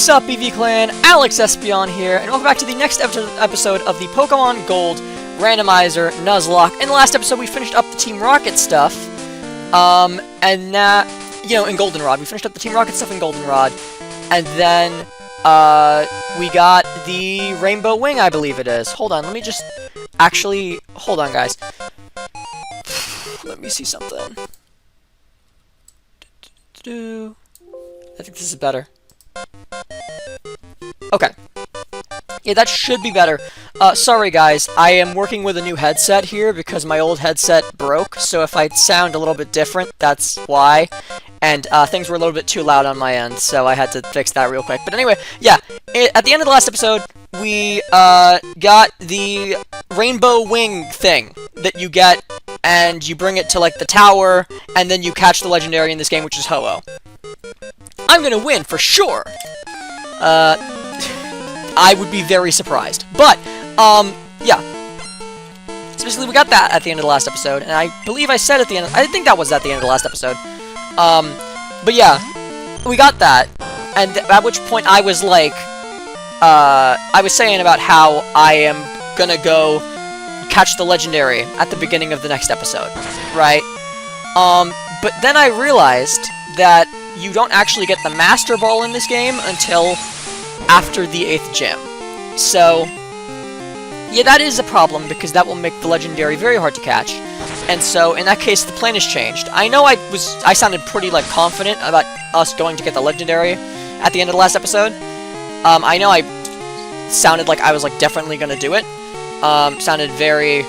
What's up, EV Clan? Alex Espion here, and welcome back to the next episode of the Pokemon Gold Randomizer Nuzlocke. In the last episode, we finished up the Team Rocket stuff, and now, in Goldenrod. We finished up the Team Rocket stuff in Goldenrod, and then, we got the Rainbow Wing, I believe it is. Hold on, let me just, hold on, guys. Let me see something. I think this is better. Okay. Yeah, that should be better. Sorry guys, I am working with a new headset here because my old headset broke, so if I sound a little bit different, that's why. And, things were a little bit too loud on my end, so I had to fix that real quick. But anyway, yeah, at the end of the last episode, we, got the Rainbow Wing thing that you get, and you bring it to, like, the tower, and then you catch the legendary in this game, which is Ho-Oh. I'm gonna win, for sure! I would be very surprised. But, yeah. So basically we got that at the end of the last episode, and I believe I said at the end, I think that was at the end of the last episode. But yeah, we got that, and at which point I was like, I was saying about how I am gonna go catch the legendary at the beginning of the next episode, right? But then I realized that you don't actually get the Master Ball in this game until after the 8th gym. So, yeah, that is a problem, because that will make the legendary very hard to catch. And so, in that case, the plan has changed. I know I sounded pretty, like, confident about us going to get the legendary at the end of the last episode. I know I sounded like I was, like, definitely gonna do it. Sounded very,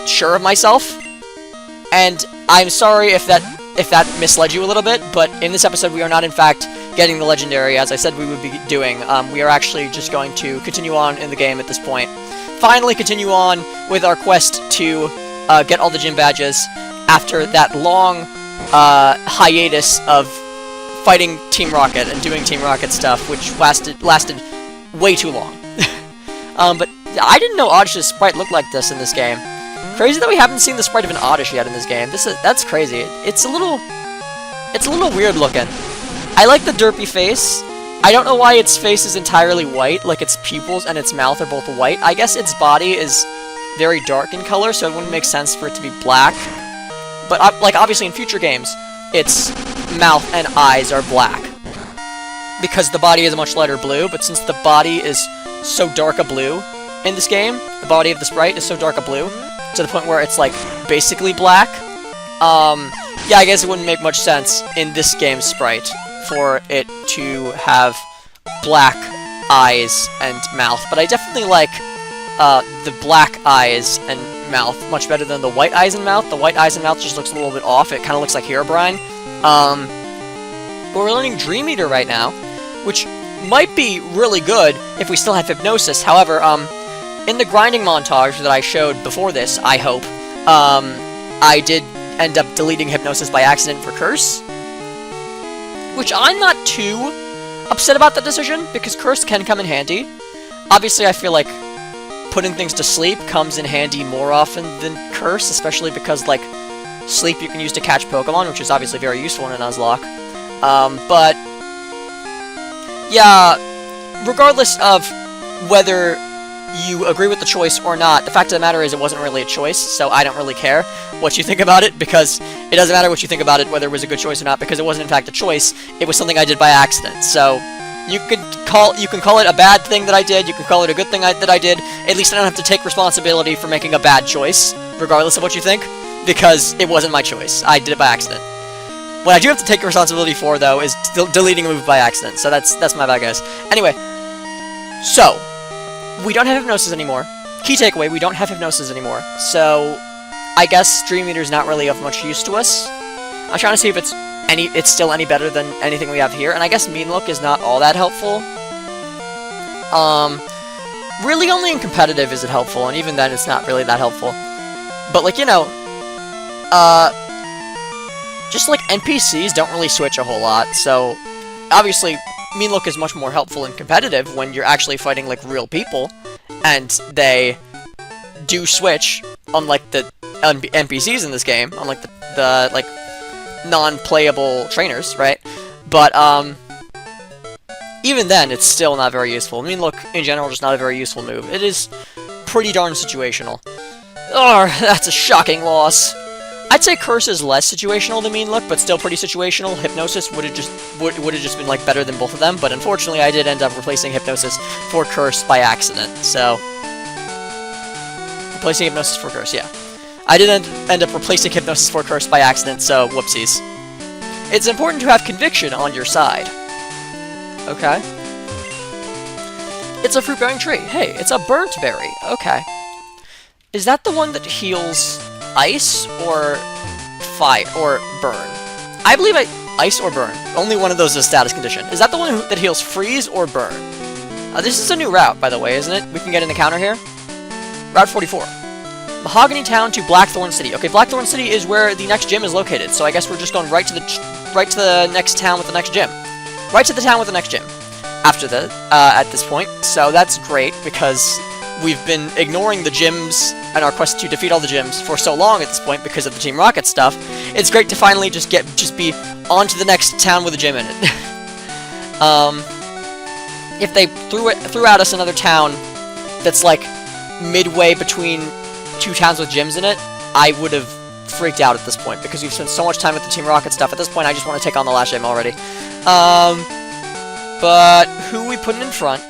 sure of myself. And I'm sorry if that misled you a little bit, but in this episode we are not, in fact, getting the legendary, as I said we would be doing. We are actually just going to continue on in the game at this point. Finally continue on with our quest to get all the gym badges after that long hiatus of fighting Team Rocket and doing Team Rocket stuff, which lasted way too long. But I didn't know Oddish's sprite looked like this in this game. Crazy that we haven't seen the sprite of an Oddish yet in this game. That's crazy. It's a little weird looking. I like the derpy face. I don't know why its face is entirely white, like its pupils and its mouth are both white. I guess its body is very dark in color, so it wouldn't make sense for it to be black. But, like, obviously in future games, its mouth and eyes are black, because the body is a much lighter blue, but since the body is so dark a blue in this game, the body of the sprite is so dark a blue, to the point where it's, like, basically black, yeah, I guess it wouldn't make much sense in this game's sprite for it to have black eyes and mouth, but I definitely like the black eyes and mouth much better than the white eyes and mouth. The white eyes and mouth just looks a little bit off. It kind of looks like Herobrine. But we're learning Dream Eater right now, which might be really good if we still have Hypnosis. However, in the grinding montage that I showed before this, I hope, I did end up deleting Hypnosis by accident for Curse, which I'm not too upset about that decision, because Curse can come in handy. Obviously, I feel like putting things to sleep comes in handy more often than Curse, especially because, like, Sleep you can use to catch Pokemon, which is obviously very useful in a Nuzlocke. But, yeah, regardless of whether you agree with the choice or not, the fact of the matter is it wasn't really a choice, so I don't really care what you think about it, because it doesn't matter what you think about it, whether it was a good choice or not, because it wasn't in fact a choice. It was something I did by accident. So you can call it a bad thing that I did, you can call it a good thing that I did. At least I don't have to take responsibility for making a bad choice, regardless of what you think, because it wasn't my choice. I did it by accident. What I do have to take responsibility for, though, is deleting a move by accident, so that's my bad, guys. Anyway, so we don't have Hypnosis anymore. Key takeaway, we don't have Hypnosis anymore. So, I guess Dream Eater's not really of much use to us. I'm trying to see if it's still any better than anything we have here, and I guess Mean Look is not all that helpful. Really only in competitive is it helpful, and even then it's not really that helpful. But, like, just like NPCs don't really switch a whole lot, so obviously Mean Look is much more helpful in competitive when you're actually fighting, like, real people, and they do switch, unlike the NPCs in this game, unlike the like, non-playable trainers, right? But, even then, it's still not very useful. I mean, look, in general, just not a very useful move. It is pretty darn situational. Oh, that's a shocking loss. I'd say Curse is less situational than Mean Look, but still pretty situational. Hypnosis would have just been like better than both of them, but unfortunately I did end up replacing Hypnosis for Curse by accident, so... Replacing Hypnosis for Curse, yeah. I did end up replacing Hypnosis for Curse by accident, so whoopsies. It's important to have conviction on your side. Okay. It's a fruit-bearing tree. Hey, it's a burnt berry. Okay. Is that the one that heals ice or fire or burn? I believe ice or burn. Only one of those is a status condition. Is that the one that heals freeze or burn? This is a new route, by the way, isn't it? We can get an encounter here. Route 44. Mahogany Town to Blackthorn City. Okay, Blackthorn City is where the next gym is located, so I guess we're just going right to the next town with the next gym. Right to the town with the next gym. After the at this point, so that's great because we've been ignoring the gyms and our quest to defeat all the gyms for so long at this point because of the Team Rocket stuff. It's great to finally just be on to the next town with a gym in it. If they threw at us another town that's like midway between two towns with gyms in it, I would have freaked out at this point because we've spent so much time with the Team Rocket stuff. At this point, I just want to take on the last gym already. But who are we putting in front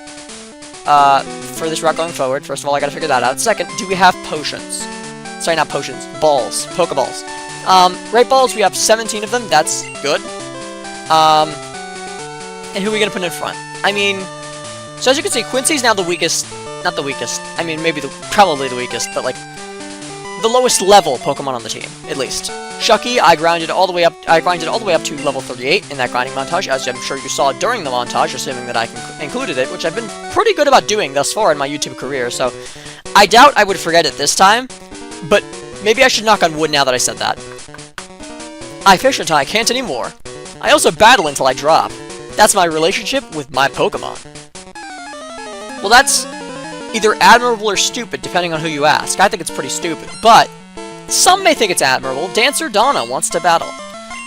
for this route going forward? First of all, I gotta figure that out. Second, do we have potions? Sorry, not potions. Balls. Pokeballs. Right balls, we have 17 of them. That's good. And who are we gonna put in front? I mean, so as you can see, Quincy's now the weakest. Not the weakest. I mean, maybe probably the weakest, but like the lowest level Pokemon on the team, at least. Shucky, I grinded all the way up to level 38 in that grinding montage, as I'm sure you saw during the montage, assuming that I included it, which I've been pretty good about doing thus far in my YouTube career, so I doubt I would forget it this time, but maybe I should knock on wood now that I said that. I fish until I can't anymore. I also battle until I drop. That's my relationship with my Pokemon. Well, that's either admirable or stupid, depending on who you ask. I think it's pretty stupid, but some may think it's admirable. Dancer Donna wants to battle.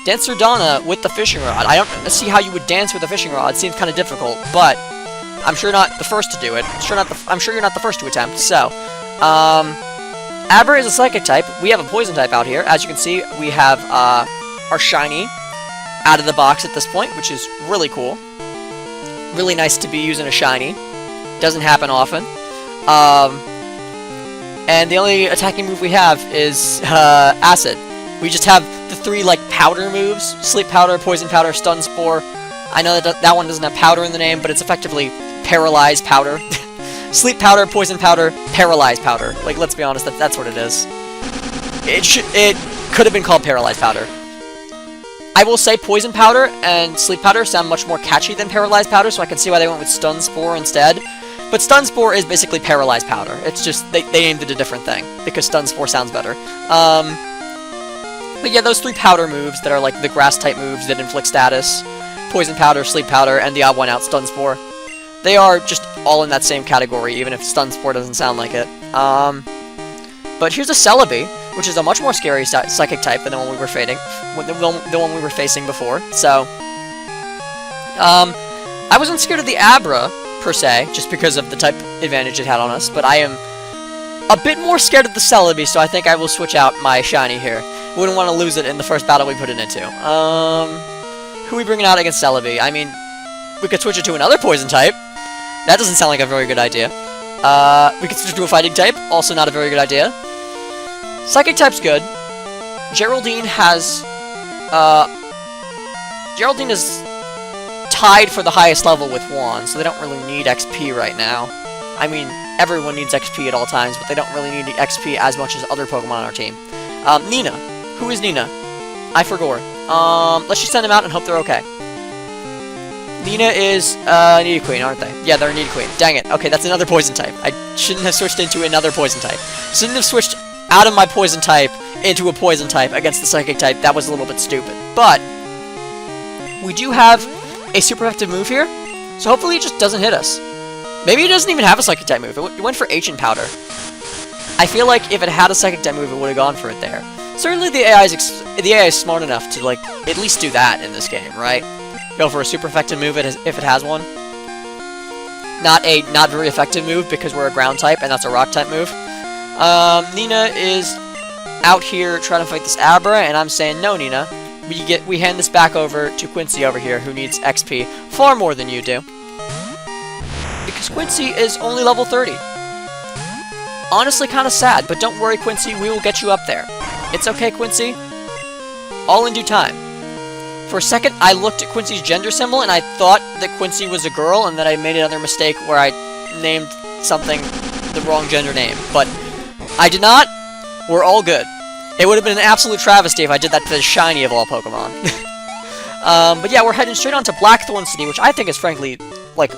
Dancer Donna with the fishing rod. I don't see how you would dance with a fishing rod. It seems kind of difficult, but I'm sure not the first to do it. I'm sure you're not the first to attempt. So, Abra is a psychic type. We have a poison type out here. As you can see, we have our shiny out of the box at this point, which is really cool. Really nice to be using a shiny. Doesn't happen often. And the only attacking move we have is Acid. We just have the three like powder moves: Sleep Powder, Poison Powder, Stun Spore. I know that one doesn't have powder in the name, but it's effectively Paralyze Powder. Sleep Powder, Poison Powder, Paralyze Powder. Like, let's be honest, that's what it is. It could have been called Paralyze Powder. I will say Poison Powder and Sleep Powder sound much more catchy than Paralyze Powder, so I can see why they went with Stun Spore instead. But Stun Spore is basically Paralyze Powder. It's just, they named it a different thing, because Stun Spore sounds better. But yeah, those three powder moves that are like the grass-type moves that inflict status, Poison Powder, Sleep Powder, and the odd one out, Stun Spore, they are just all in that same category, even if Stun Spore doesn't sound like it. But here's a Celebi, which is a much more scary psychic type than the one we were facing before. So, I wasn't scared of the Abra per se, just because of the type advantage it had on us, but I am a bit more scared of the Celebi, so I think I will switch out my shiny here. Wouldn't want to lose it in the first battle we put it into. Who are we bringing out against Celebi? I mean, we could switch it to another poison type. That doesn't sound like a very good idea. We could switch it to a fighting type. Also not a very good idea. Psychic type's good. Geraldine is tied for the highest level with Juan, so they don't really need XP right now. I mean, everyone needs XP at all times, but they don't really need XP as much as other Pokemon on our team. Nina. Who is Nina? I forgot. Let's just send them out and hope they're okay. Nina is Nidoqueen, aren't they? Yeah, they're Nidoqueen. Dang it. Okay, that's another poison type. I shouldn't have switched into another poison type. Shouldn't have switched out of my poison type into a poison type against the psychic type. That was a little bit stupid. But we do have a super effective move here, so hopefully it just doesn't hit us. Maybe it doesn't even have a psychic type move. It went for Ancient Powder. I feel like if it had a psychic type move, it would have gone for it there. Certainly the AI is smart enough to like at least do that in this game, right? Go for a super effective move if it has one. not very effective move because we're a ground type and that's a rock type move. Nina is out here trying to fight this Abra, and I'm saying no, Nina. We hand this back over to Quincy over here, who needs XP far more than you do. Because Quincy is only level 30. Honestly, kind of sad, but don't worry, Quincy, we will get you up there. It's okay, Quincy. All in due time. For a second, I looked at Quincy's gender symbol, and I thought that Quincy was a girl, and then I made another mistake where I named something the wrong gender name. But I did not. We're all good. It would have been an absolute travesty if I did that to the shiny of all Pokemon. But yeah, we're heading straight on to Blackthorn City, which I think is frankly, like,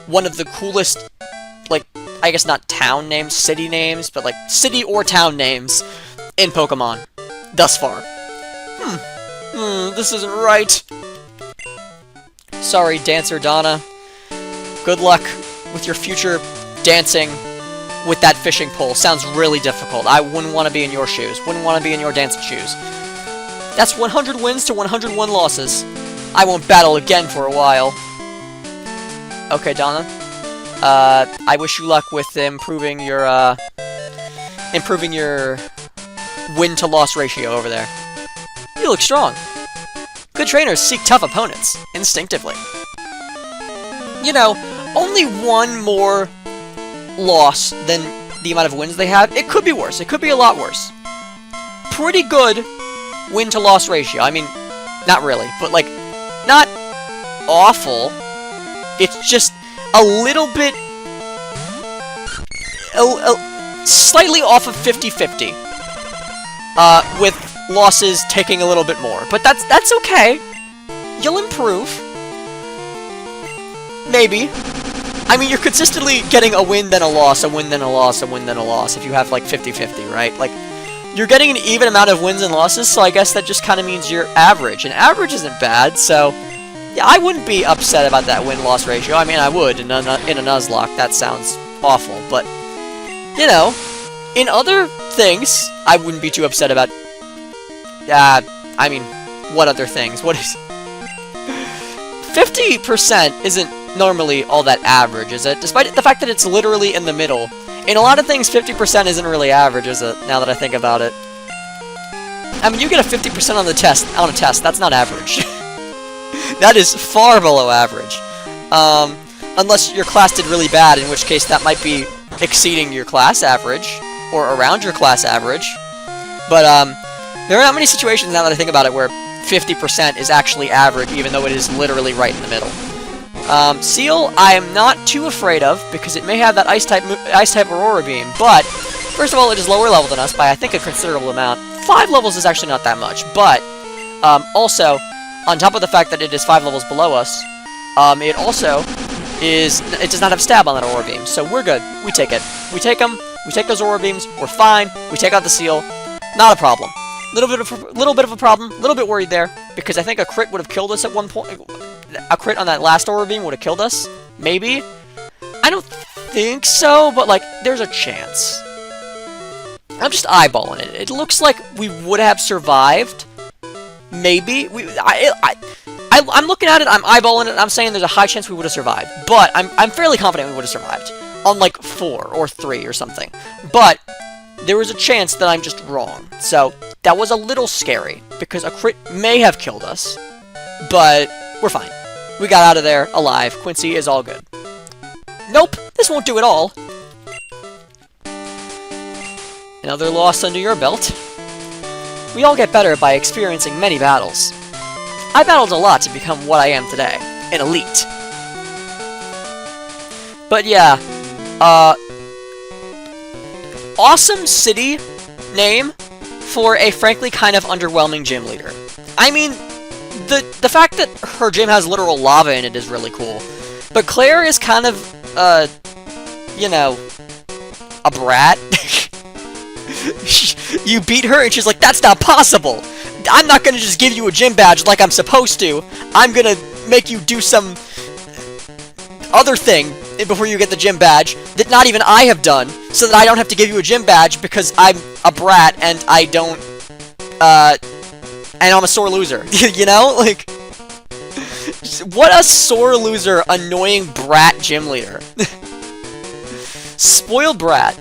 one of the coolest, like, I guess not town names, city names, but like city or town names in Pokemon thus far. This isn't right. Sorry, Dancer Donna. Good luck with your future dancing with that fishing pole. Sounds really difficult. I wouldn't want to be in your shoes. Wouldn't want to be in your dancing shoes. That's 100 wins to 101 losses. I won't battle again for a while. Okay, Donna. I wish you luck with improving your win to loss ratio over there. You look strong. Good trainers seek tough opponents, instinctively. You know, only one more loss than the amount of wins they have. It could be worse. It could be a lot worse. Pretty good win to loss ratio. I mean, not really, but like, not awful. It's just a little bit, slightly off of 50-50, with losses taking a little bit more. But that's okay. You'll improve. Maybe. I mean, you're consistently getting a win, then a loss, a win, then a loss, a win, then a loss, if you have, like, 50-50, right? Like, you're getting an even amount of wins and losses, so I guess that just kind of means you're average. And average isn't bad, so yeah, I wouldn't be upset about that win-loss ratio. I mean, I would in a Nuzlocke. That sounds awful, but, you know, in other things, I wouldn't be too upset about. I mean, what other things? What is 50% isn't normally all that average, is it? Despite the fact that it's literally in the middle. In a lot of things, 50% isn't really average, is it? Now that I think about it. I mean, you get a 50% on a test. That's not average. That is far below average. Unless your class did really bad, in which case that might be exceeding your class average, or around your class average. But, there are not many situations, now that I think about it, where 50% is actually average, even though it is literally right in the middle. Seal, I am not too afraid of, because it may have that Ice-type Aurora Beam, but, first of all, it is lower level than us by, I think, a considerable amount. 5 levels is actually not that much, but, also, on top of the fact that it is 5 levels below us, it also it does not have stab on that Aurora Beam, so we're good. We take it. We take them, we take those Aurora Beams, we're fine, we take out the Seal, not a problem. Little bit of a problem, a little bit worried there, because I think a crit would have killed us at one point. A crit on that last Aurora Beam would have killed us, maybe? I don't think so, but, like, there's a chance. I'm just eyeballing it. It looks like we would have survived. Maybe. I'm looking at it, I'm eyeballing it, and I'm saying there's a high chance we would have survived. But I'm fairly confident we would have survived. On, like, 4 or 3 or something. But there was a chance that I'm just wrong. So, that was a little scary, because a crit may have killed us. But we're fine. We got out of there alive. Quincy is all good. Nope, this won't do it all. Another loss under your belt. We all get better by experiencing many battles. I battled a lot to become what I am today, an elite. But yeah, awesome city name for a frankly kind of underwhelming gym leader. I mean, the fact that her gym has literal lava in it is really cool. But Claire is kind of, you know, a brat. You beat her and she's like, that's not possible! I'm not gonna just give you a gym badge like I'm supposed to. I'm gonna make you do some other thing before you get the gym badge that not even I have done, so that I don't have to give you a gym badge because I'm a brat and I don't, and I'm a sore loser. You know? Like, What a sore loser, annoying brat gym leader. Spoiled brat.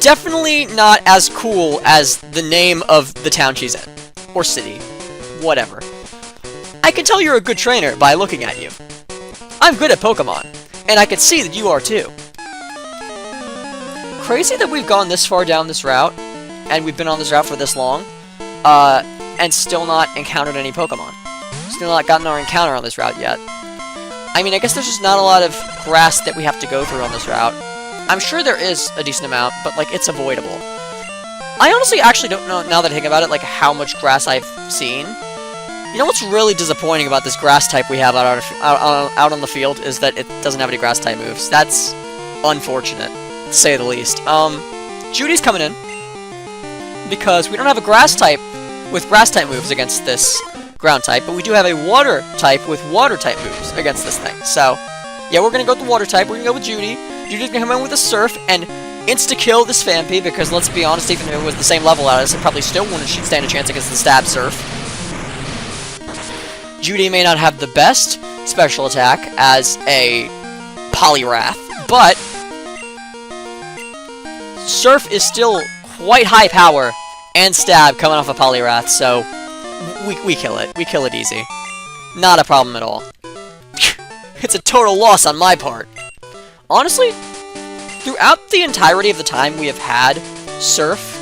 Definitely not as cool as the name of the town she's in. Or city. Whatever. I can tell you're a good trainer by looking at you. I'm good at Pokemon, and I can see that you are too. Crazy that we've gone this far down this route, and we've been on this route for this long, and still not encountered any Pokemon. Still not gotten our encounter on this route yet. I mean, I guess there's just not a lot of grass that we have to go through on this route. I'm sure there is a decent amount, but, like, it's avoidable. I honestly actually don't know, now that I think about it, like, how much grass I've seen. You know what's really disappointing about this grass type we have out on the field is that it doesn't have any grass type moves. That's unfortunate, to say the least. Judy's coming in, because we don't have a grass type with grass type moves against this ground type, but we do have a water type with water type moves against this thing. So, yeah, we're gonna go with the water type. We're gonna go with Judy. Judy's gonna come in with a Surf and insta-kill this Phanpy, because let's be honest, even if it was the same level as us, it probably still wouldn't stand a chance against the Stab Surf. Judy may not have the best special attack as a Poliwrath, but Surf is still quite high power and stab coming off a Poliwrath, so we kill it. We kill it easy. Not a problem at all. It's a total loss on my part. Honestly, throughout the entirety of the time we have had Surf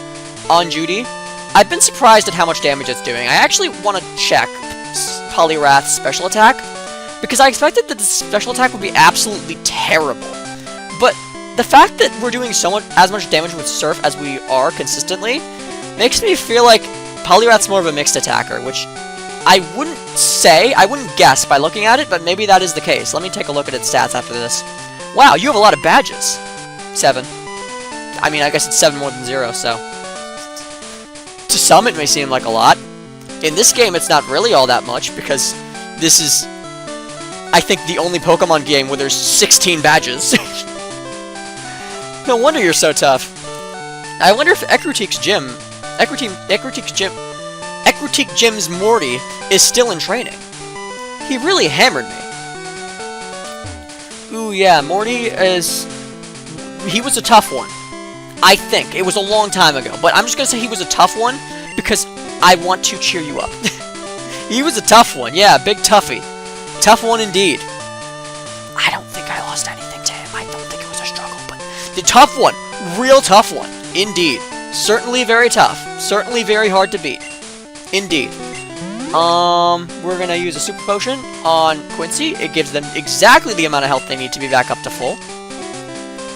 on Judy, I've been surprised at how much damage it's doing. I actually want to check Poliwrath's special attack, because I expected that the special attack would be absolutely terrible. But the fact that we're doing as much damage with Surf as we are consistently makes me feel like Poliwrath's more of a mixed attacker, which I wouldn't guess by looking at it, but maybe that is the case. Let me take a look at its stats after this. Wow, you have a lot of badges. 7. I mean, I guess it's 7 more than 0, so. To some, it may seem like a lot. In this game, it's not really all that much, because this is, I think, the only Pokemon game where there's 16 badges. No wonder you're so tough. I wonder if Ecruteak's Gym's Morty is still in training. He really hammered me. Ooh, yeah, Morty he was a tough one. I think. It was a long time ago, but I'm just gonna say he was a tough one, because I want to cheer you up. He was a tough one, yeah, big toughie. Tough one indeed. I don't think I lost anything to him. I don't think it was a struggle, but the tough one. Real tough one. Indeed. Certainly very tough. Certainly very hard to beat. Indeed. We're gonna use a Super Potion on Quincy. It gives them exactly the amount of health they need to be back up to full.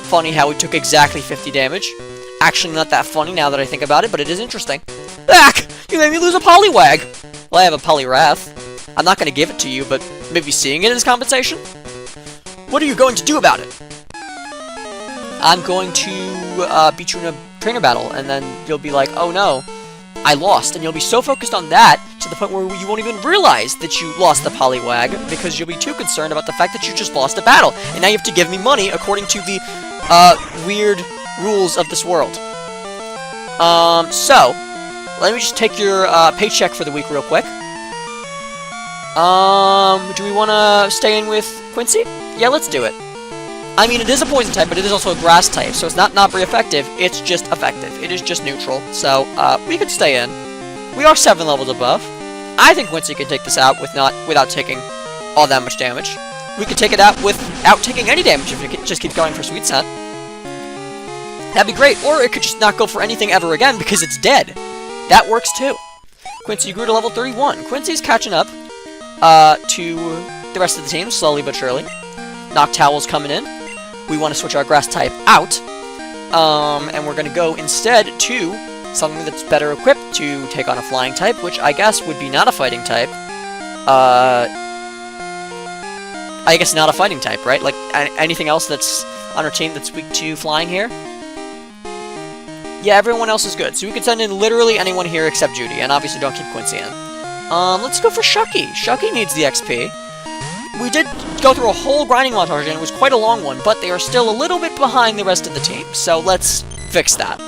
Funny how we took exactly 50 damage. Actually, not that funny now that I think about it, but it is interesting. Back! You made me lose a Poliwag! Well, I have a Poliwrath. I'm not gonna give it to you, but maybe seeing it as compensation? What are you going to do about it? I'm going to beat you in a trainer battle, and then you'll be like, oh no, I lost, and you'll be so focused on that to the point where you won't even realize that you lost the Poliwag, because you'll be too concerned about the fact that you just lost a battle, and now you have to give me money according to the weird rules of this world. So, let me just take your paycheck for the week real quick. Do we want to stay in with Quincy? Yeah, let's do it. I mean, it is a poison type, but it is also a grass type, so it's not very effective, it's just effective. It is just neutral, so, we could stay in. We are 7 levels above. I think Quincy can take this out without taking all that much damage. We could take it out without taking any damage if it just keeps going for Sweet Scent. That'd be great, or it could just not go for anything ever again because it's dead. That works too. Quincy grew to level 31. Quincy's catching up to the rest of the team, slowly but surely. Noctowl's coming in. We want to switch our grass type out, and we're going to go instead to something that's better equipped to take on a flying type, which I guess would be not a fighting type. I guess not a fighting type, right? Like, anything else that's on our team that's weak to flying here? Yeah, everyone else is good, so we can send in literally anyone here except Judy, and obviously don't keep Quincy in. Let's go for Shucky. Shucky needs the XP. We did go through a whole grinding montage, and it was quite a long one, but they are still a little bit behind the rest of the team, so let's fix that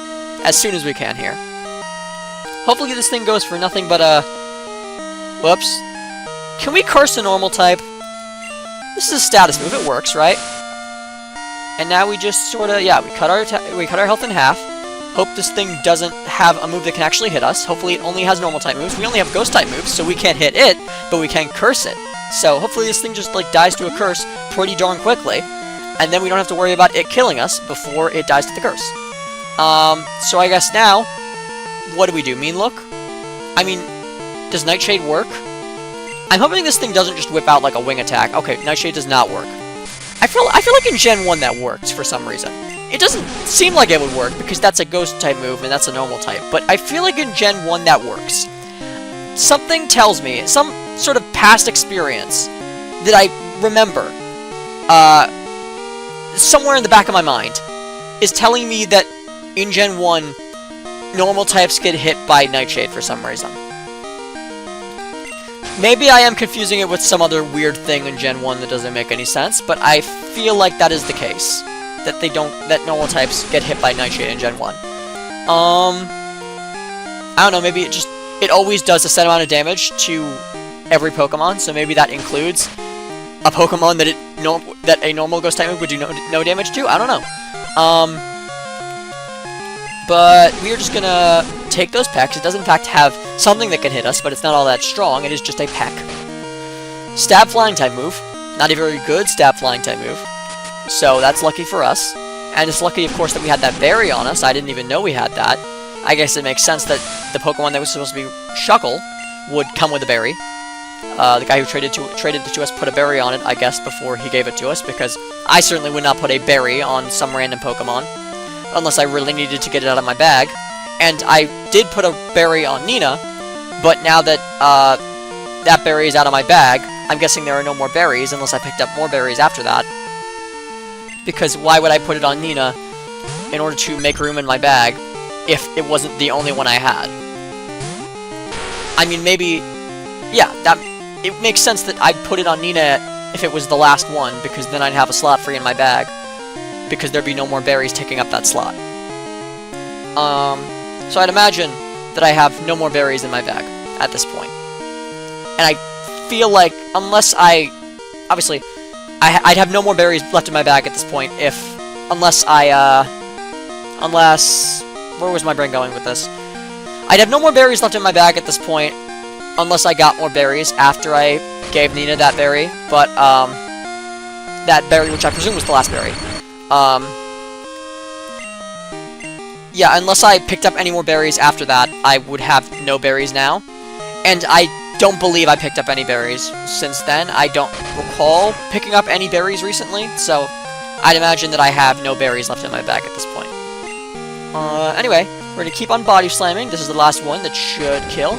as soon as we can here. Hopefully this thing goes for nothing but Whoops. Can we curse a normal type? This is a status move. It works, right? And now we just sort of, yeah, we cut our health in half. Hope this thing doesn't have a move that can actually hit us. Hopefully it only has normal type moves. We only have ghost type moves, so we can't hit it, but we can curse it. So hopefully this thing just, like, dies to a curse pretty darn quickly. And then we don't have to worry about it killing us before it dies to the curse. So I guess now, what do we do? Mean Look? I mean, does Nightshade work? I'm hoping this thing doesn't just whip out like a wing attack. Okay, Nightshade does not work. I feel like in Gen 1 that worked for some reason. It doesn't seem like it would work because that's a ghost type move and that's a normal type, but I feel like in Gen 1 that works. Something tells me, some sort of past experience that I remember, somewhere in the back of my mind, is telling me that in Gen 1, normal types get hit by Nightshade for some reason. Maybe I am confusing it with some other weird thing in Gen 1 that doesn't make any sense, but I feel like that is the case. That normal types get hit by Nightshade in Gen 1. I don't know, maybe it always does a set amount of damage to every Pokemon, so maybe that includes a Pokemon that a normal ghost type move would do no damage to? I don't know. But we are just gonna take those pecks. It does in fact have something that can hit us, but it's not all that strong. It is just a peck. Stab Flying type move. Not a very good Stab Flying type move. So that's lucky for us. And it's lucky, of course, that we had that berry on us. I didn't even know we had that. I guess it makes sense that the Pokemon that was supposed to be Shuckle would come with a berry. The guy who traded it to us put a berry on it, I guess, before he gave it to us, because I certainly would not put a berry on some random Pokemon, unless I really needed to get it out of my bag. And I did put a berry on Nina, but now that that berry is out of my bag, I'm guessing there are no more berries, unless I picked up more berries after that. Because why would I put it on Nina in order to make room in my bag if it wasn't the only one I had? I mean, maybe, yeah, it makes sense that I'd put it on Nina if it was the last one, because then I'd have a slot free in my bag, because there'd be no more berries taking up that slot. So I'd imagine that I have no more berries in my bag at this point. And I feel like, unless obviously, I'd have no more berries left in my bag at this point unless where was my brain going with this? I'd have no more berries left in my bag at this point, unless I got more berries after I gave Nina that berry, but, that berry, which I presume was the last berry. Yeah, unless I picked up any more berries after that, I would have no berries now, and I don't believe I picked up any berries since then. I don't recall picking up any berries recently, so I'd imagine that I have no berries left in my bag at this point. Anyway, we're gonna keep on body slamming. This is the last one that should kill.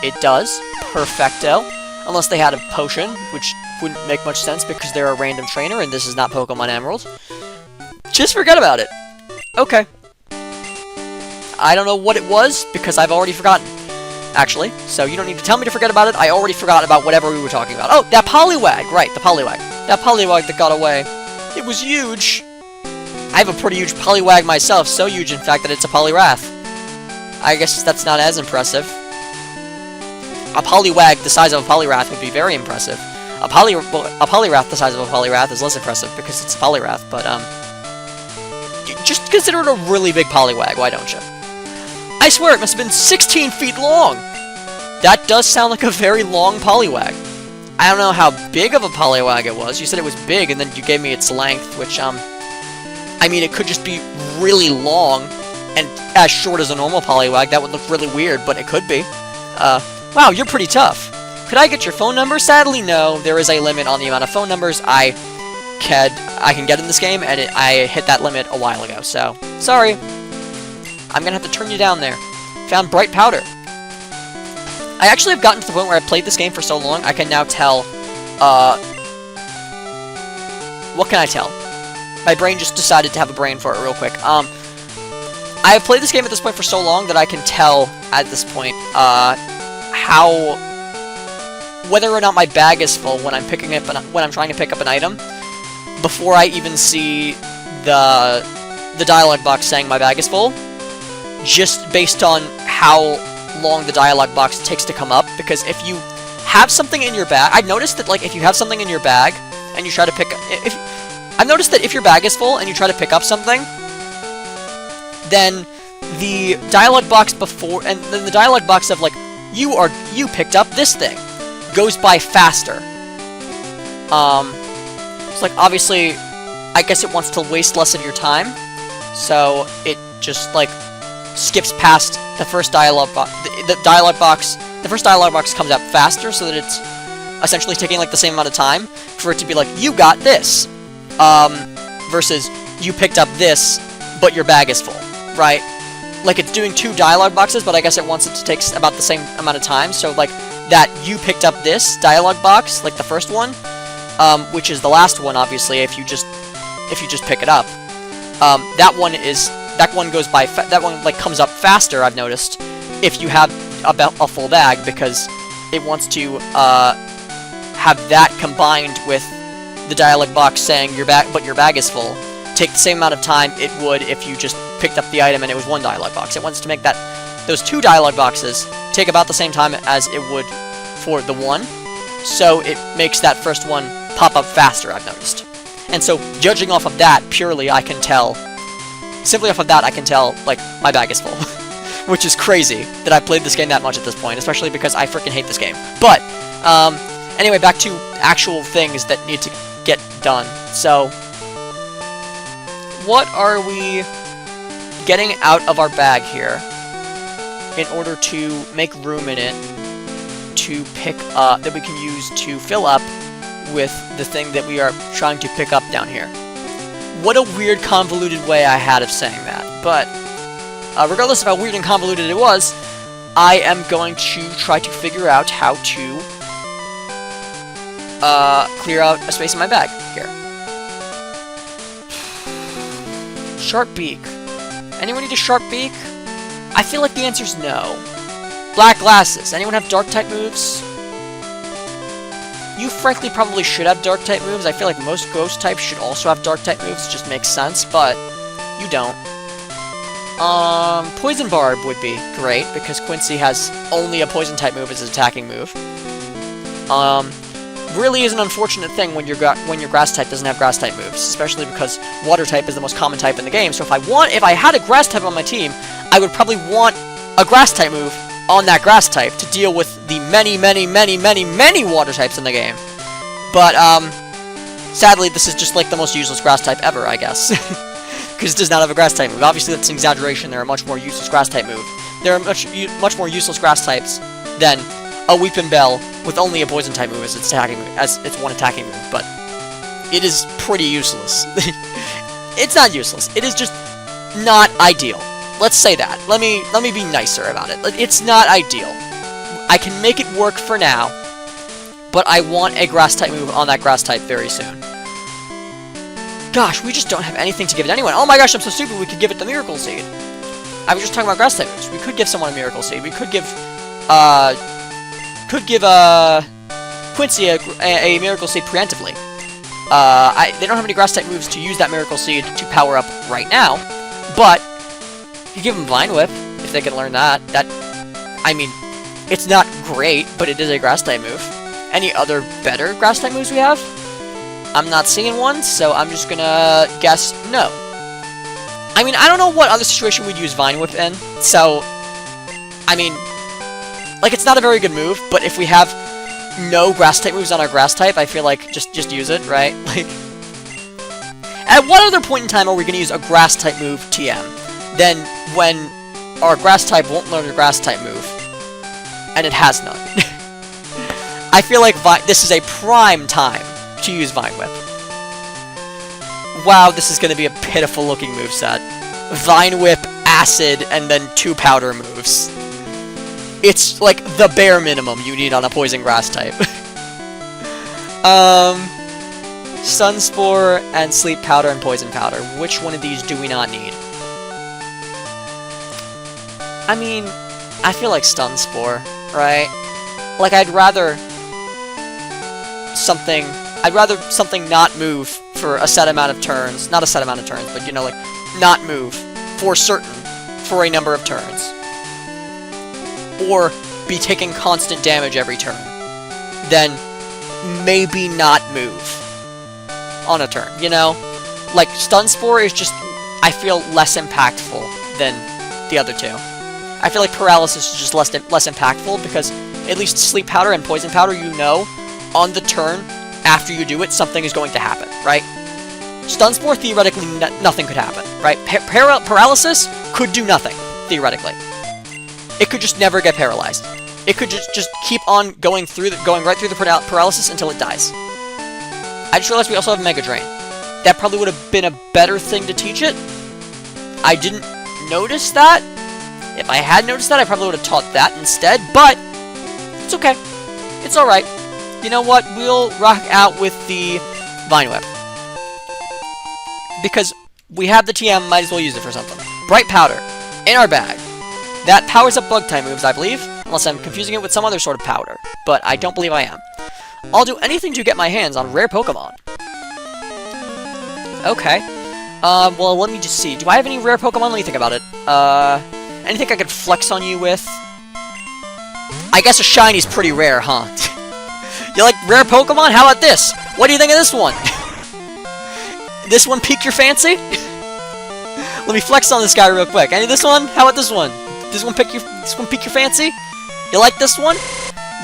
It does. Perfecto. Unless they had a potion, which wouldn't make much sense because they're a random trainer and this is not Pokemon Emerald. Just forget about it. Okay. I don't know what it was because I've already forgotten. Actually, so you don't need to tell me to forget about it. I already forgot about whatever we were talking about. Oh, that Poliwag! Right, the Poliwag. That Poliwag that got away. It was huge! I have a pretty huge Poliwag myself, so huge, in fact, that it's a Poliwrath. I guess that's not as impressive. A Poliwag the size of a Poliwrath would be very impressive. A Poliwrath the size of a Poliwrath is less impressive, because it's a Poliwrath, but, just consider it a really big Poliwag, why don't you? I swear, it must have been 16 feet long! That does sound like a very long Poliwag. I don't know how big of a Poliwag it was. You said it was big, and then you gave me its length, which, I mean, it could just be really long, and as short as a normal Poliwag. That would look really weird, but it could be. Wow, you're pretty tough. Could I get your phone number? Sadly, no. There is a limit on the amount of phone numbers I can get in this game, and I hit that limit a while ago, so sorry. I'm gonna have to turn you down there. Found Bright Powder. I actually have gotten to the point where I've played this game for so long, I can now tell, what can I tell? My brain just decided to have a brain for it real quick. I have played this game at this point for so long that I can tell, at this point, whether or not my bag is full when I'm trying to pick up an item, before I even see the dialogue box saying my bag is full, just based on how long the dialogue box takes to come up, because if you have something in your bag, I've noticed that, like, if you have something in your bag and you try to pick up, I've noticed that if your bag is full and you try to pick up something, then the dialogue box before, and then the dialogue box of, like, you picked up this thing, goes by faster. It's like, obviously, I guess it wants to waste less of your time, so it just, like, skips past the first dialogue box. The first dialogue box comes out faster, so that it's essentially taking, like, the same amount of time for it to be like, you got this, versus you picked up this, but your bag is full, right? Like, it's doing 2 dialogue boxes, but I guess it wants it to take about the same amount of time, so, like, that you picked up this dialogue box, like the first one, which is the last one, obviously, if you just pick it up, that one goes by, that one, like, comes up faster, I've noticed, if you have a full bag, because it wants to, have that combined with the dialogue box saying but your bag is full, take the same amount of time it would if you just picked up the item and it was 1 dialogue box. It wants to make those 2 dialogue boxes take about the same time as it would for the one, so it makes that first one pop up faster, I've noticed. And so, judging off of that, purely, simply off of that, I can tell, like, my bag is full. Which is crazy, that I've played this game that much at this point, especially because I freaking hate this game. But, anyway, back to actual things that need to get done. So, what are we getting out of our bag here in order to make room in it to pick up, that we can use to fill up with the thing that we are trying to pick up down here? What a weird, convoluted way I had of saying that, but regardless of how weird and convoluted it was, I am going to try to figure out how to clear out a space in my bag here. Sharp beak. Anyone need a sharp beak? I feel like the answer's no. Black glasses. Anyone have dark type moves? You frankly probably should have dark type moves. I feel like most ghost types should also have dark type moves. It just makes sense, but you don't. Poison Barb would be great, because Quincy has only a poison type move as his attacking move. Really is an unfortunate thing when your grass type doesn't have grass type moves, especially because water type is the most common type in the game. So if I had a grass type on my team, I would probably want a grass type move on that grass type to deal with the many water types in the game. But, sadly, this is just like the most useless grass type ever, I guess. Because it does not have a grass type move. Obviously, that's an exaggeration. There are much more useless grass type moves. There are much more useless grass types than a Weepin' Bell with only a poison type move as its one attacking move. But it is pretty useless. It's not useless. It is just not ideal. Let's say that. Let me be nicer about it. It's not ideal. I can make it work for now, but I want a grass type move on that grass type very soon. Gosh, we just don't have anything to give it to anyone. Oh my gosh, I'm so stupid. We could give it the Miracle Seed. I was just talking about grass type moves. We could give someone a Miracle Seed. We could give Quincy a Miracle Seed preemptively. They don't have any grass type moves to use that Miracle Seed to power up right now, but you give them Vine Whip if they can learn that. I mean, it's not great, but it is a grass type move. Any other better grass type moves we have? I'm not seeing one, so I'm just gonna guess no. I mean, I don't know what other situation we'd use Vine Whip in, so, I mean, like, it's not a very good move, but if we have no grass type moves on our grass type, I feel like just use it, right? Like, at what other point in time are we gonna use a grass type move TM than when our grass type won't learn a grass type move, and it has none? I feel like this is a prime time to use Vine Whip. Wow, this is going to be a pitiful looking moveset. Vine Whip, Acid, and then 2 powder moves. It's like the bare minimum you need on a poison grass type. Sunspore and Sleep Powder and Poison Powder. Which one of these do we not need? I mean, I feel like Stun Spore, right? Like, I'd rather something not move for a set amount of turns. Not a set amount of turns, but, you know, like, not move for certain for a number of turns. Or be taking constant damage every turn. then maybe not move on a turn, you know? Like, Stun Spore is just, I feel, less impactful than the other two. I feel like Paralysis is just less impactful, because at least Sleep Powder and Poison Powder, you know, on the turn, after you do it, something is going to happen, right? Stun Spore, theoretically, nothing could happen, right? Paralysis could do nothing, theoretically. It could just never get paralyzed. It could just keep on going right through the paralysis until it dies. I just realized we also have Mega Drain. That probably would have been a better thing to teach it. I didn't notice that. If I had noticed that, I probably would have taught that instead, but it's okay. It's alright. You know what? We'll rock out with the Vine Whip. Because we have the TM, might as well use it for something. Bright Powder. In our bag. That powers up Bug-type moves, I believe. Unless I'm confusing it with some other sort of powder. But I don't believe I am. I'll do anything to get my hands on rare Pokemon. Okay. Well, let me just see. Do I have any rare Pokemon? Let me think about it. Anything I could flex on you with? I guess a Shiny's pretty rare, huh? You like rare Pokemon? How about this? What do you think of this one? This one pique your fancy? Let me flex on this guy real quick. Any this one? How about this one? This one pique your fancy? You like this one?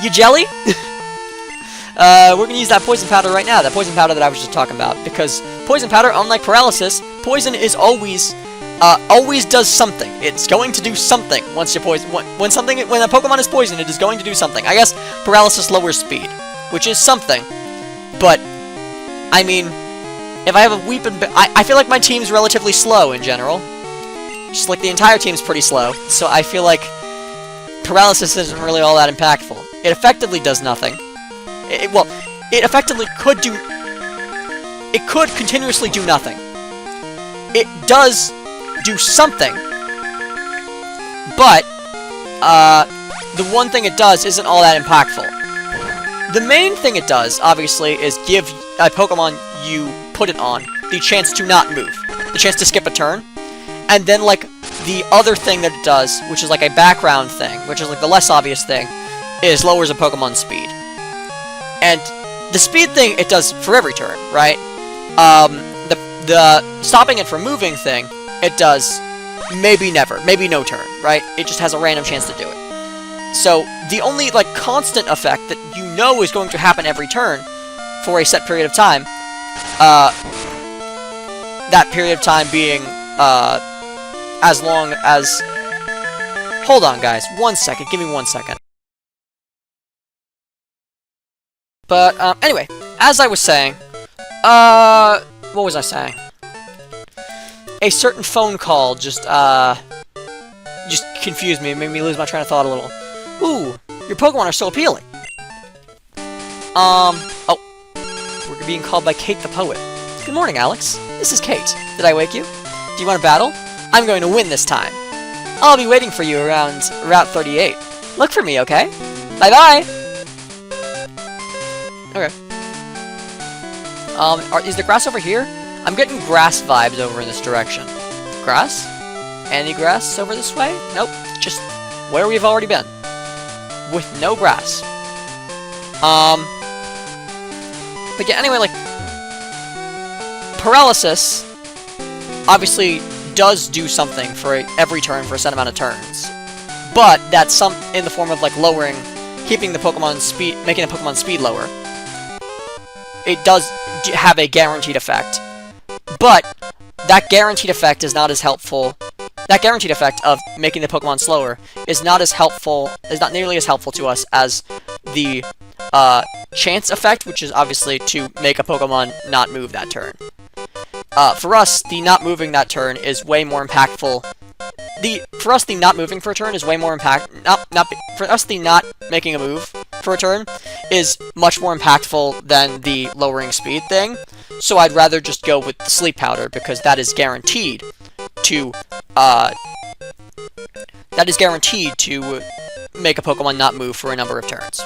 You jelly? We're gonna use that Poison Powder right now. That Poison Powder that I was just talking about. Because Poison Powder, unlike Paralysis, Poison is always does something. It's going to do something once you poison. When a Pokemon is poisoned, it is going to do something. I guess Paralysis lowers speed, which is something. But I mean, if I have a Weeping, I feel like my team's relatively slow in general. Just like the entire team's pretty slow. So I feel like Paralysis isn't really all that impactful. It effectively does nothing. Well, it effectively could do. It could continuously do nothing. It does do something, but the one thing it does isn't all that impactful. The main thing it does, obviously, is give a Pokemon you put it on the chance to not move, the chance to skip a turn, and then, like, the other thing that it does, which is like a background thing, which is like the less obvious thing, is lowers a Pokemon's speed. And the speed thing it does for every turn, right? The stopping it from moving thing, it does maybe never, maybe no turn, right? It just has a random chance to do it. So the only, like, constant effect that you know is going to happen every turn for a set period of time, that period of time being as long as... Hold on, guys. 1 second. Give me 1 second. But, anyway, as I was saying, what was I saying? A certain phone call just confused me and made me lose my train of thought a little. Ooh, your Pokemon are so appealing. Oh, we're being called by Kate the Poet. Good morning, Alex. This is Kate. Did I wake you? Do you want to battle? I'm going to win this time. I'll be waiting for you around Route 38. Look for me, okay? Bye-bye! Okay. Is the grass over here? I'm getting grass vibes over in this direction. Grass? Any grass over this way? Nope. Just where we've already been. With no grass. But yeah, anyway, like... Paralysis... obviously does do something for every turn for a set amount of turns. But that's in the form of, like, lowering... keeping the Pokemon's speed... making the Pokemon's speed lower. It does have a guaranteed effect. But that guaranteed effect is not as helpful. That guaranteed effect of making the Pokemon slower is not nearly as helpful to us as the chance effect, which is obviously to make a Pokemon not move that turn. For us, the not moving that turn is way more impactful. For us, the not moving for a turn is way more for us, the not making a move for a turn is much more impactful than the lowering speed thing. So I'd rather just go with the Sleep Powder, because that is guaranteed to make a Pokemon not move for a number of turns.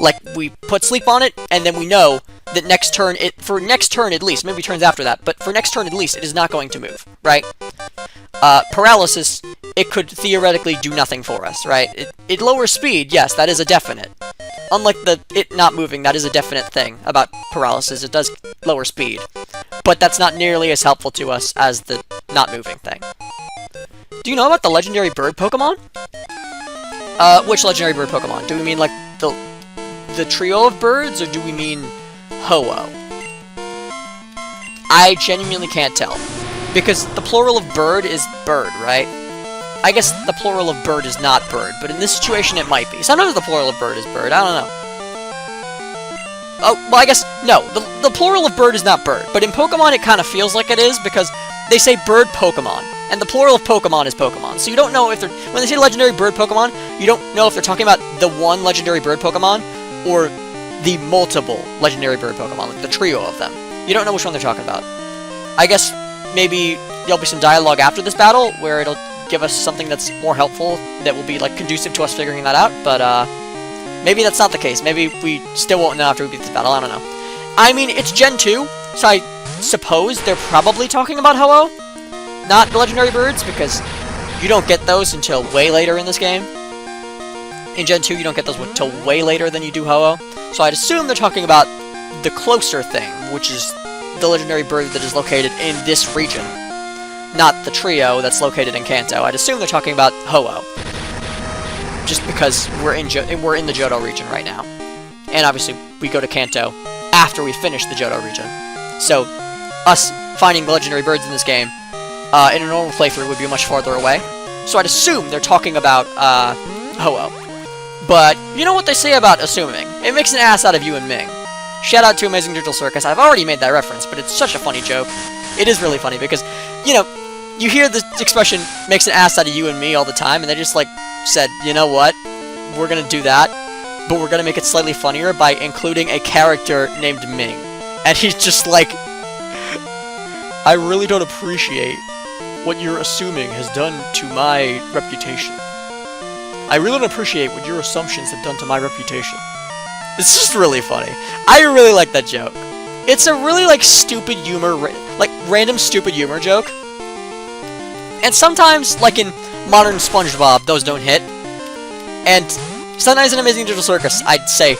Like, we put sleep on it, and then we know that next turn, for next turn at least, maybe turns after that, but for next turn at least, it is not going to move, right? Paralysis, it could theoretically do nothing for us, right? It lowers speed, yes, that is a definite. Unlike it not moving, that is a definite thing about paralysis. It does lower speed. But that's not nearly as helpful to us as the not moving thing. Do you know about the legendary bird Pokemon? Which legendary bird Pokemon? Do we mean, like, the trio of birds, or do we mean Ho-Oh? I genuinely can't tell. Because the plural of bird is bird, right? I guess the plural of bird is not bird, but in this situation it might be. Sometimes the plural of bird is bird, I don't know. Oh, well, I guess, no, the plural of bird is not bird, but in Pokemon it kind of feels like it is, because they say bird Pokemon, and the plural of Pokemon is Pokemon, so you don't know if they're, when they say legendary bird Pokemon, you don't know if they're talking about the one legendary bird Pokemon, or the multiple legendary bird Pokemon, like the trio of them. You don't know which one they're talking about. I guess maybe there'll be some dialogue after this battle, where it'll give us something that's more helpful, that will be, like, conducive to us figuring that out, but, maybe that's not the case. Maybe we still won't know after we beat this battle, I don't know. I mean, it's Gen 2, so I suppose they're probably talking about Ho-Oh, not the legendary birds, because you don't get those until way later in this game. In Gen 2, you don't get those until way later than you do Ho-Oh, so I'd assume they're talking about the closer thing, which is the legendary bird that is located in this region, not the trio that's located in Kanto. I'd assume they're talking about Ho-Oh, just because we're in the Johto region right now, and obviously we go to Kanto after we finish the Johto region. So us finding the legendary birds in this game in a normal playthrough would be much farther away. So I'd assume they're talking about Ho-Oh. But you know what they say about assuming? It makes an ass out of you and Ming. Shout out to Amazing Digital Circus. I've already made that reference, but it's such a funny joke. It is really funny because, you know, you hear the expression makes an ass out of you and me all the time, and they just, like, said, you know what? We're gonna do that, but we're gonna make it slightly funnier by including a character named Ming. And he's just like, I really don't appreciate what you're assuming has done to my reputation. I really don't appreciate what your assumptions have done to my reputation. It's just really funny. I really like that joke. It's a really, like, stupid humor, like, random stupid humor joke. And sometimes, like in modern SpongeBob, those don't hit. And sometimes in Amazing Digital Circus, I'd say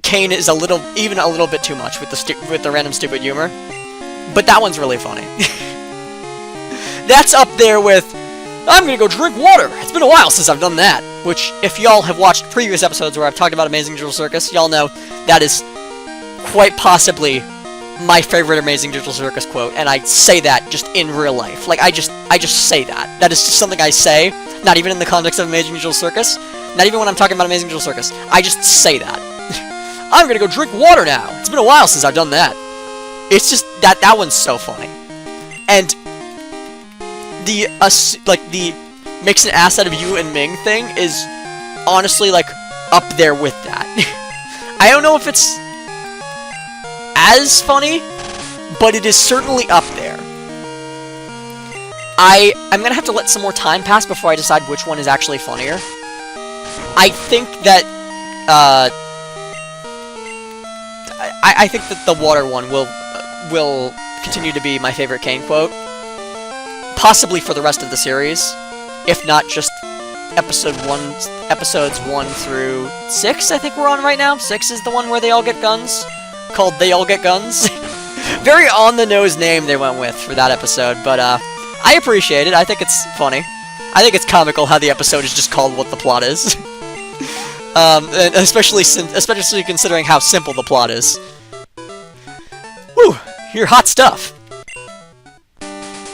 Kane is even a little bit too much with the random stupid humor. But that one's really funny. That's up there with, I'm gonna go drink water. It's been a while since I've done that. Which, if y'all have watched previous episodes where I've talked about Amazing Digital Circus, y'all know that is quite possibly my favorite Amazing Digital Circus quote, and I say that just in real life. Like, I just say that. That is just something I say, not even in the context of Amazing Digital Circus, not even when I'm talking about Amazing Digital Circus. I just say that. I'm gonna go drink water now. It's been a while since I've done that. It's just, that one's so funny. And the makes an ass out of you and Ming thing is honestly, like, up there with that. I don't know if it's as funny, but it is certainly up there. I'm gonna have to let some more time pass before I decide which one is actually funnier. I think that, I think that the water one will continue to be my favorite Kane quote. Possibly for the rest of the series. If not just episodes 1 through 6, I think we're on right now. 6 is the one where they all get guns. Called They All Get Guns. Very on-the-nose name they went with for that episode, but I appreciate it. I think it's funny. I think it's comical how the episode is just called What the Plot Is. And especially considering how simple the plot is. Whew, you're hot stuff.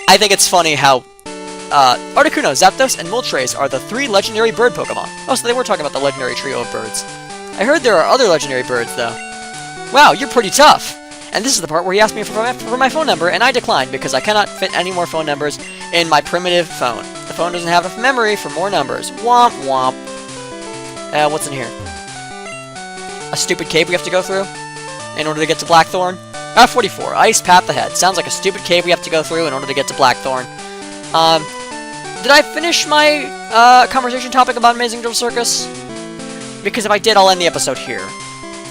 I think it's funny how Articuno, Zapdos, and Moltres are the 3 legendary bird Pokemon. Oh, so they were talking about the legendary trio of birds. I heard there are other legendary birds, though. Wow, you're pretty tough! And this is the part where he asked me for my phone number, and I declined because I cannot fit any more phone numbers in my primitive phone. The phone doesn't have enough memory for more numbers. Womp womp. What's in here? A stupid cave we have to go through in order to get to Blackthorn? 44. Ice Path Ahead. Sounds like a stupid cave we have to go through in order to get to Blackthorn. Did I finish my conversation topic about Amazing Digital Circus? Because if I did, I'll end the episode here.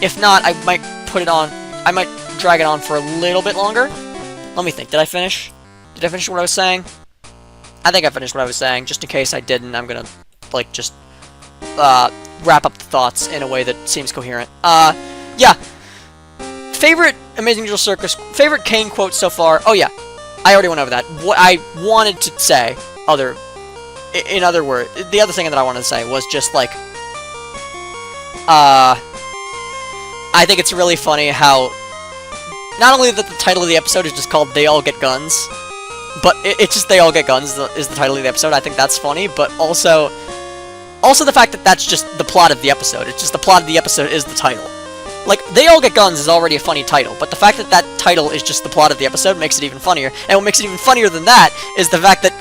If not, I might put it on. I might drag it on for a little bit longer. Let me think. Did I finish? Did I finish what I was saying? I think I finished what I was saying. Just in case I didn't, I'm gonna, like, just, wrap up the thoughts in a way that seems coherent. Yeah. Favorite Amazing Digital Circus, favorite Kane quote so far. Oh, yeah. I already went over that. What I wanted to say, in other words, the other thing that I wanted to say was just, like, I think it's really funny how, not only that the title of the episode is just called They All Get Guns, but it's just They All Get Guns is the title of the episode. I think that's funny, but also the fact that that's just the plot of the episode. It's just the plot of the episode is the title. Like, They All Get Guns is already a funny title, but the fact that that title is just the plot of the episode makes it even funnier. And what makes it even funnier than that is the fact that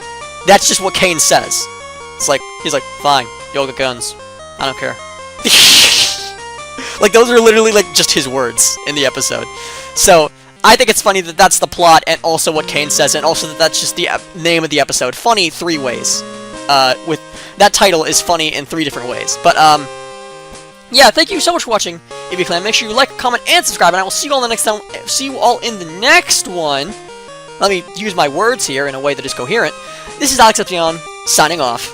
that's just what Kane says. It's like, he's like, fine, you all get guns. I don't care. Like, those are literally, like, just his words in the episode. So, I think it's funny that that's the plot, and also what Kane says, and also that that's just the name of the episode. Funny 3 ways. With that title is funny in 3 different ways. But, yeah, thank you so much for watching, AB Clan. Make sure you like, comment, and subscribe, and I will see you all in the next time. See you all in the next one. Let me use my words here in a way that is coherent. This is Alex Epsilon, signing off.